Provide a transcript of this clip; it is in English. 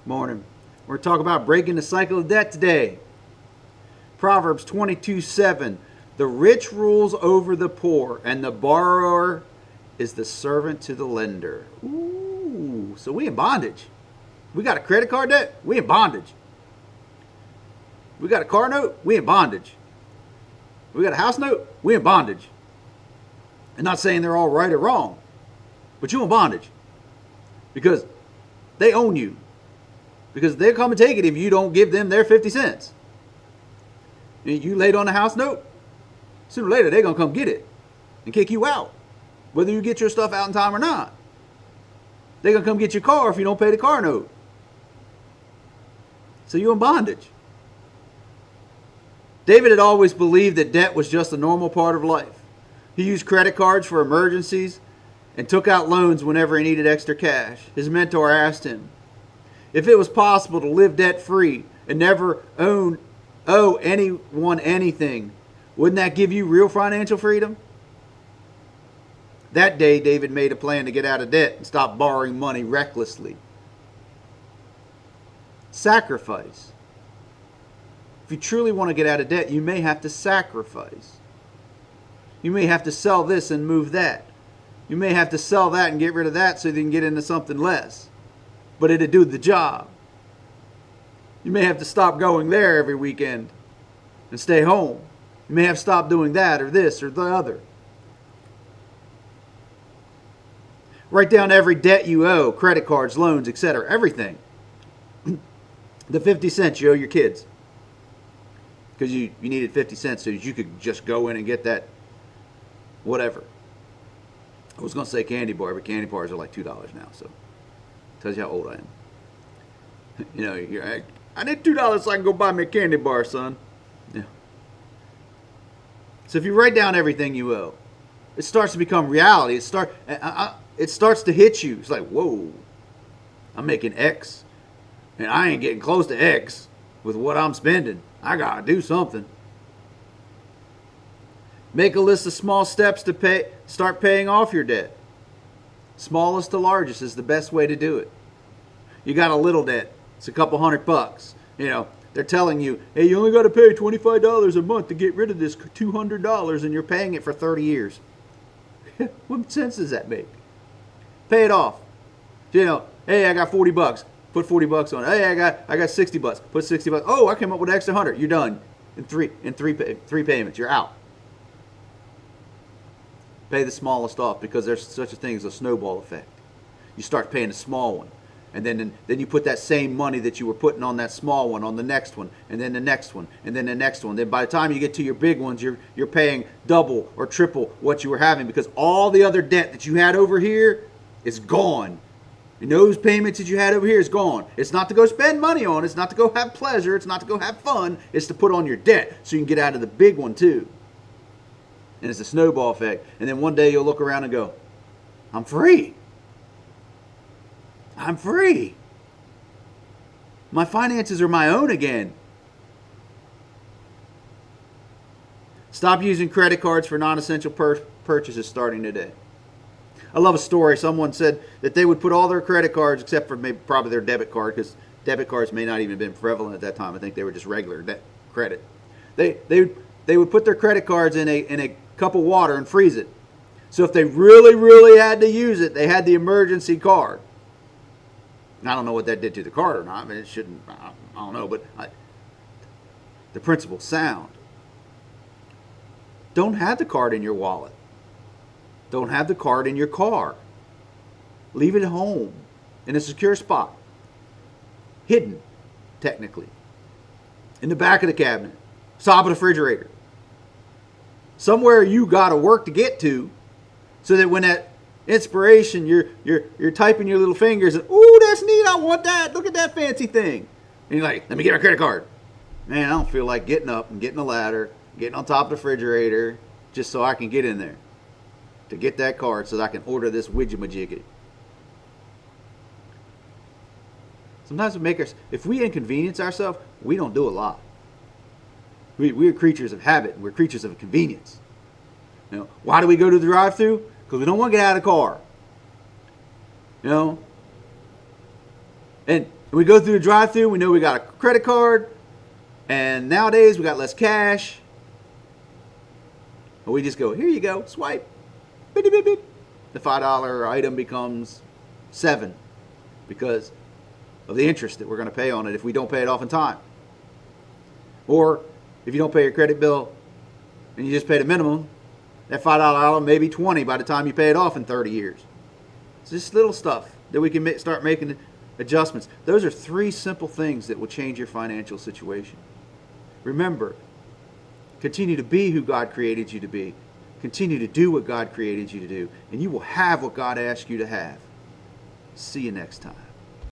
Morning. We're going to talk about breaking the cycle of debt today. Proverbs 22:7. The rich rules over the poor, and the borrower is the servant to the lender. Ooh, so we in bondage. We got a credit card debt, we in bondage. We got a car note, we in bondage. We got a house note, we in bondage. I'm not saying they're all right or wrong, but you in bondage. Because they own you. Because they'll come and take it if you don't give them their 50 cents. You laid on a house note, sooner or later they're going to come get it and kick you out. Whether you get your stuff out in time or not. They're going to come get your car if you don't pay the car note. So you're in bondage. David had always believed that debt was just a normal part of life. He used credit cards for emergencies and took out loans whenever he needed extra cash. His mentor asked him, if it was possible to live debt-free and never owe anyone anything, wouldn't that give you real financial freedom? That day, David made a plan to get out of debt and stop borrowing money recklessly. Sacrifice. If you truly want to get out of debt, you may have to sacrifice. You may have to sell this and move that. You may have to sell that and get rid of that so you can get into something less. But it'll do the job. You may have to stop going there every weekend and stay home. You may have to stop doing that or this or the other. Write down every debt you owe, credit cards, loans, etc. Everything. The 50 cents you owe your kids. Because you needed 50 cents so you could just go in and get that whatever. I was going to say candy bar, but candy bars are like $2 now, so tells you how old I am. You know, I need $2 so I can go buy me a candy bar, son. Yeah. So if you write down everything you owe, it starts to become reality. It starts to hit you. It's like, whoa, I'm making X, and I ain't getting close to X with what I'm spending. I gotta do something. Make a list of small steps to start paying off your debt. Smallest to largest is the best way to do it. You got a little debt. It's a couple $100. You know, they're telling you, hey, you only got to pay $25 a month to get rid of this $200 and you're paying it for 30 years. What sense does that make? Pay it off. You know, hey, I got $40. Put $40 on it. Hey, I got $60. Put $60. Oh, I came up with an extra 100. You're done. In three payments. You're out. Pay the smallest off because there's such a thing as a snowball effect. You start paying the small one. And then you put that same money that you were putting on that small one on the next one, and then the next one, and then the next one. Then by the time you get to your big ones, you're paying double or triple what you were having because all the other debt that you had over here is gone. And those payments that you had over here is gone. It's not to go spend money on. It's not to go have pleasure. It's not to go have fun. It's to put on your debt so you can get out of the big one too. And it's a snowball effect. And then one day you'll look around and go, I'm free. I'm free. My finances are my own again. Stop using credit cards for non-essential purchases starting today. I love a story. Someone said that they would put all their credit cards, except for maybe probably their debit card, because debit cards may not even have been prevalent at that time. I think they were just regular credit. They would put their credit cards in a cup of water and freeze it. So if they really, really had to use it, they had the emergency card. I don't know what that did to the card or not. I mean, it shouldn't. I don't know, but the principle's sound. Don't have the card in your wallet. Don't have the card in your car. Leave it at home in a secure spot. Hidden, technically. In the back of the cabinet. Top of the refrigerator. Somewhere you got to work to get to so that when that inspiration, you're typing your little fingers and, ooh, that's neat, I want that, look at that fancy thing. And you're like, let me get my credit card. Man, I don't feel like getting up and getting a ladder, getting on top of the refrigerator, just so I can get in there to get that card so that I can order this widget-majiggy. Sometimes if we inconvenience ourselves, we don't do a lot. We're creatures of habit. We're creatures of convenience. You know, why do we go to the drive-thru? Because we don't want to get out of the car. You know? And And we go through the drive-thru, we know we got a credit card, and nowadays we got less cash. And we just go, here you go, swipe. Beep, beep, beep, beep. The $5 item becomes $7 because of the interest that we're going to pay on it if we don't pay it off in time. Or if you don't pay your credit bill and you just pay the minimum, that $5 item may be $20 by the time you pay it off in 30 years. It's just little stuff that we can start making adjustments. Those are 3 simple things that will change your financial situation. Remember, continue to be who God created you to be. Continue to do what God created you to do, and you will have what God asked you to have. See you next time.